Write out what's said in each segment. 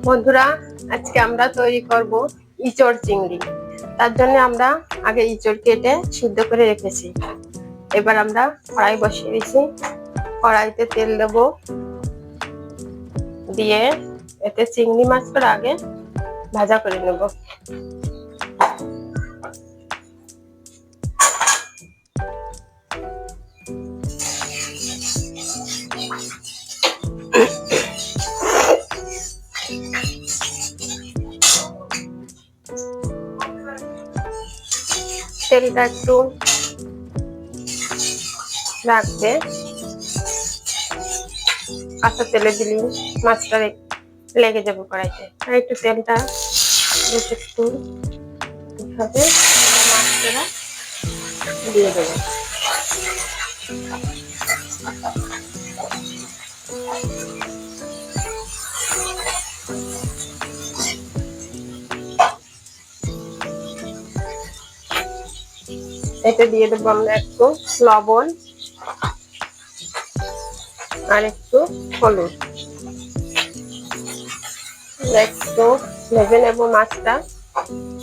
বন্ধুরা, আজকে আমরা তৈরি করব ইঁচড় চিংড়ি। তার জন্য আমরা আগে ইঁচড় কেটে সিদ্ধ করে রেখেছি। এবার আমরা কড়াই বসিয়ে দিয়েছি। কড়াইতে তেল দেব, দিয়ে এতে চিংড়ি মাছটা আগে ভাজা করে নেব। তেলটা একটু রাখবে, কাঁচা তেলে দিলে মাছটা লেগে যাবে কড়াইতে। আর একটু তেলটা একটু ভাবে মাছটা দিয়ে দেবো। এতে দিয়ে দেবো আমরা একটু লবণ আর একটু হলুদ। একটু ভেজে নেবো মাছটা,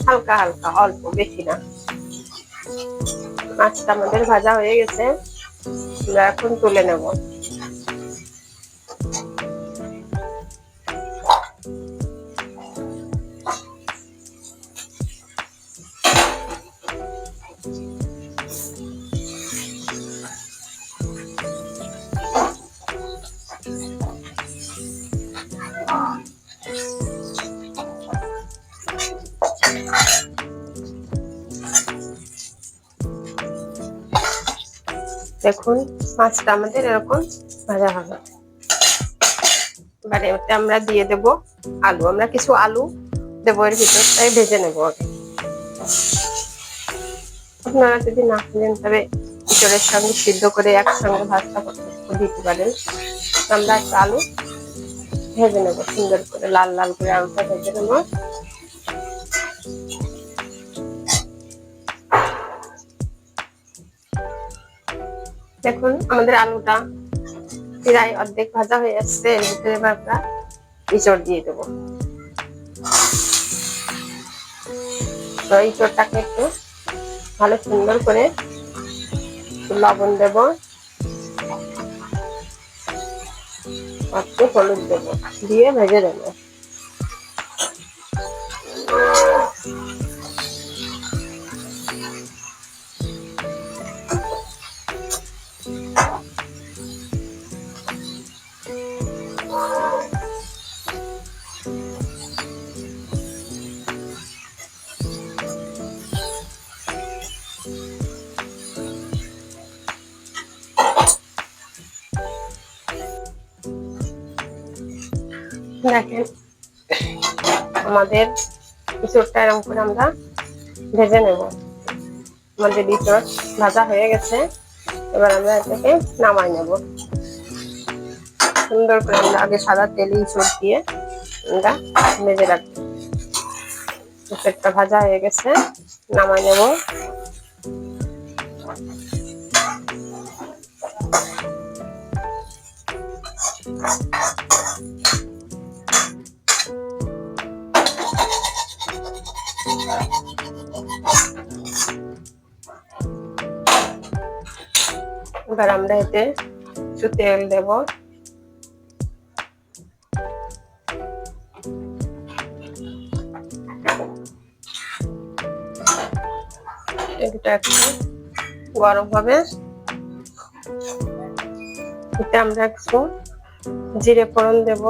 হালকা হালকা, অল্প, বেশি না। মাছটা আমাদের ভাজা হয়ে গেছে, আমরা এখন তুলে নেব। দেখুন, মাছটা আমাদের এরকম ভাজা হবে। এবারে ওতে আমরা দিয়ে দেব আলু। আমরা কিছু আলু দেবো এর ভিতর, তাই ভেজে নেবো আগে। আপনারা যদি না খাবেন তবে ইঁচড়ের সঙ্গে সিদ্ধ করে একসঙ্গে ভাজটা দিতে পারেন। আমরা একটা আলু ভেজে নেবো সুন্দর করে, লাল লাল করে আলুটা ভেজে নেবো। দেখুন, আমাদের আলুটা প্রায় অর্ধেক ভাজা হয়ে আসছে। এর ভিতরে এবার আমরা ইঁচড় দিয়ে দেবো। তো ইঁচড়টাকে একটু ভালো সুন্দর করে লবণ দেব, একটু হলুদ দেবো, দিয়ে ভেজে দেবো। দেখেন, আমাদের ইঁচড়টা এরকম করে আমরা ভেজে নেব। আমাদের ইঁচড় ভাজা হয়ে গেছে, এবার আমরা এটাকে নামাই নেব। সুন্দর করে আমরা আগে সাদা তেলে ইঁচড় দিয়ে আমরা ভেজে রাখবো। ইঁচড়টা ভাজা হয়ে গেছে, নামাই নেব। এবার আমরা এতে একটু তেল দেব। এটা একটু গরম হবে, এতে আমরা একটু জিরে ফোড়ন দেব।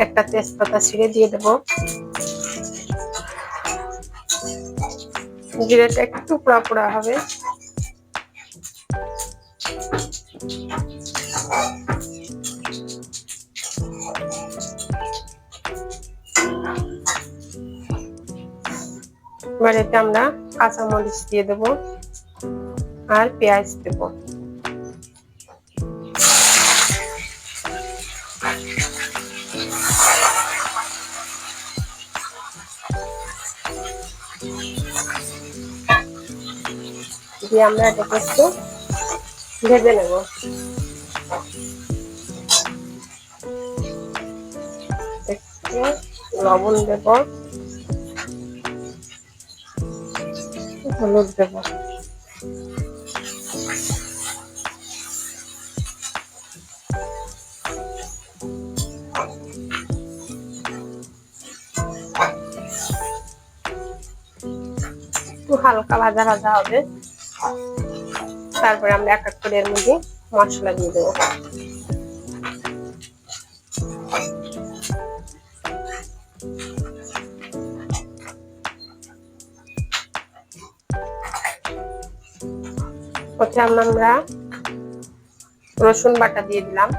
একটা তেজপাতা ছিঁড়ে দিয়ে দেব। জিরেটা একটু পোড়া পোড়া হবে। এবার এতে আমরা কাঁচামরিচ দিয়ে দেবো। আর পেঁয়াজ দেব। দিয়ে আমরা এটাকে একটু ভেজে নেব। একটু লবণ দেব, হলুদ দেব। একটু হালকা ভাজা ভাজা হবে, তারপরে আমরা এক এক করে এর মধ্যে মশলা দিয়ে দেবো। প্রথমে আমরা রসুন বাটা দিয়ে দিলাম,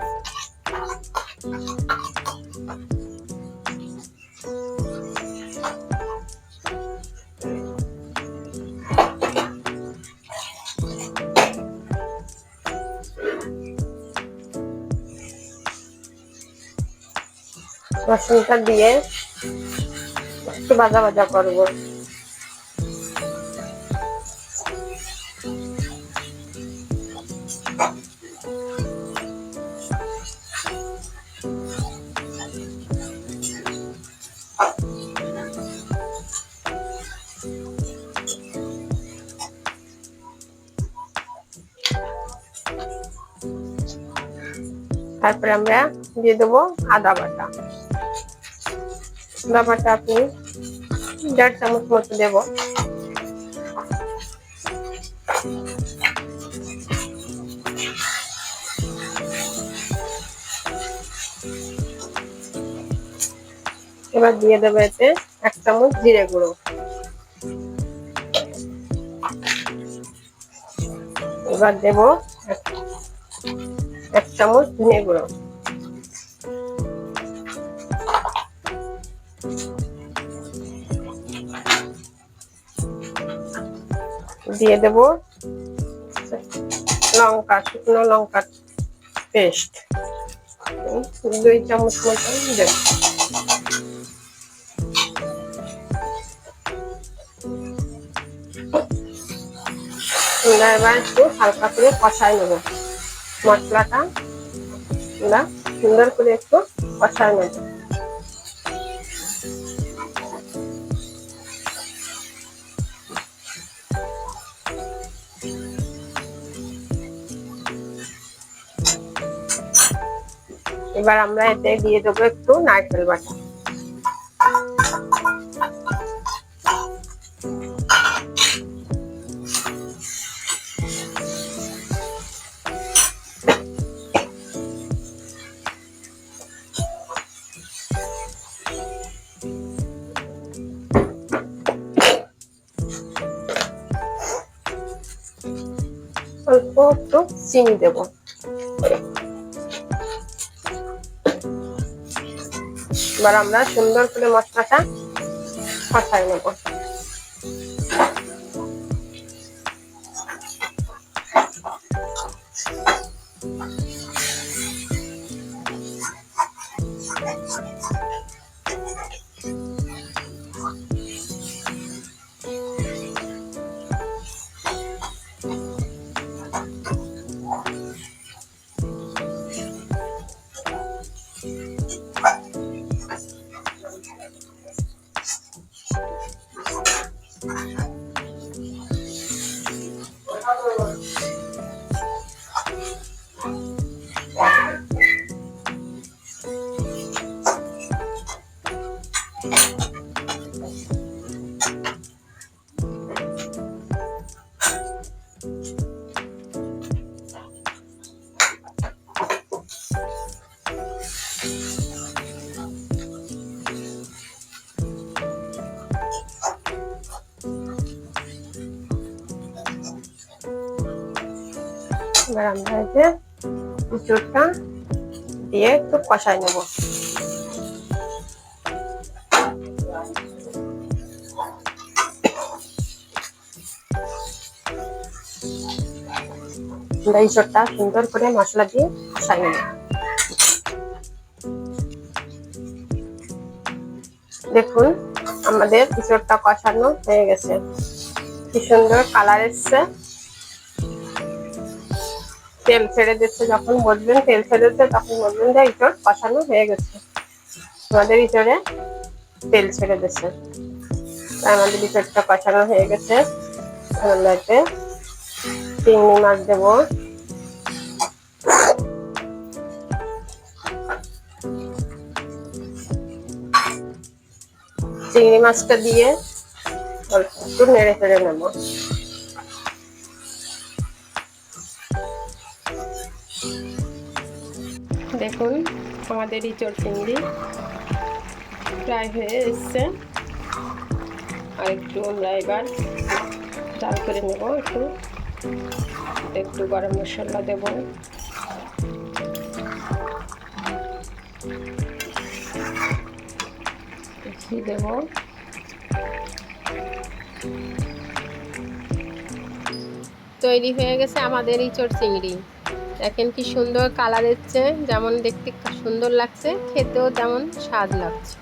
রসুনটা দিয়ে একটু ভাজা ভাজা করবো। তারপরে আমরা দিয়ে দেবো আদা বাটা। আদা বাটা আপনি 1.5 চামচ মতো দেব। এবার দিয়ে দেবো এতে 1 চামচ জিরে গুঁড়ো, এবার দেব 1 চামচ ধনে গুঁড়ো, দিয়ে দেব লঙ্কা, শুকনো লঙ্কা পেস্ট 2 চামচ মতো দেব। এবার একটু হালকা করে কষায় নেব মশলাটা, সুন্দর করে একটু কষায় নেব। এবার আমরা এতে দিয়ে দেবো একটু নারকেল বাটা। অল্প একটু চিনি দেব। এবার আমরা সুন্দর করে মশলাটা কষাই নেব। এবার আমরা এতে ইঁচড়টা দিয়ে একটু কষাই নেব। আমরা ইঁচড়টা সুন্দর করে মশলা দিয়ে কষাই নেব। দেখুন আমাদের ইঁচড়টা কষানো হয়ে গেছে, কি সুন্দর কালার এসছে। তেল ছেড়ে দিচ্ছে, যখন বুঝবেন তেল ছেড়ে দিচ্ছে তখন বুঝবেন যে ইঁচড় কষানো হয়ে গেছে। আমাদের ইঁচড়ে তেল ছেড়ে দিচ্ছে, আমাদের ইঁচড়টা কষানো হয়ে গেছে। আমরা এতে চিংড়ি মাছ দেবো। চিংড়ি মাছটা দিয়ে অল্প একটু নেড়ে ফেড়ে নেব। দেখুন আমাদের ইঁচড় চিংড়ি প্রায় হয়ে এসছে। আর একটু আমরা এবার জাল করে নেব। একটু গরম মশলা দেব, ঘি দেব। তৈরি হয়ে গেছে আমাদের ইঁচড় চিংড়ি। দেখেন কি সুন্দর কালার এসছে, যেমন দেখতে সুন্দর লাগছে, খেতেও তেমন স্বাদ লাগছে।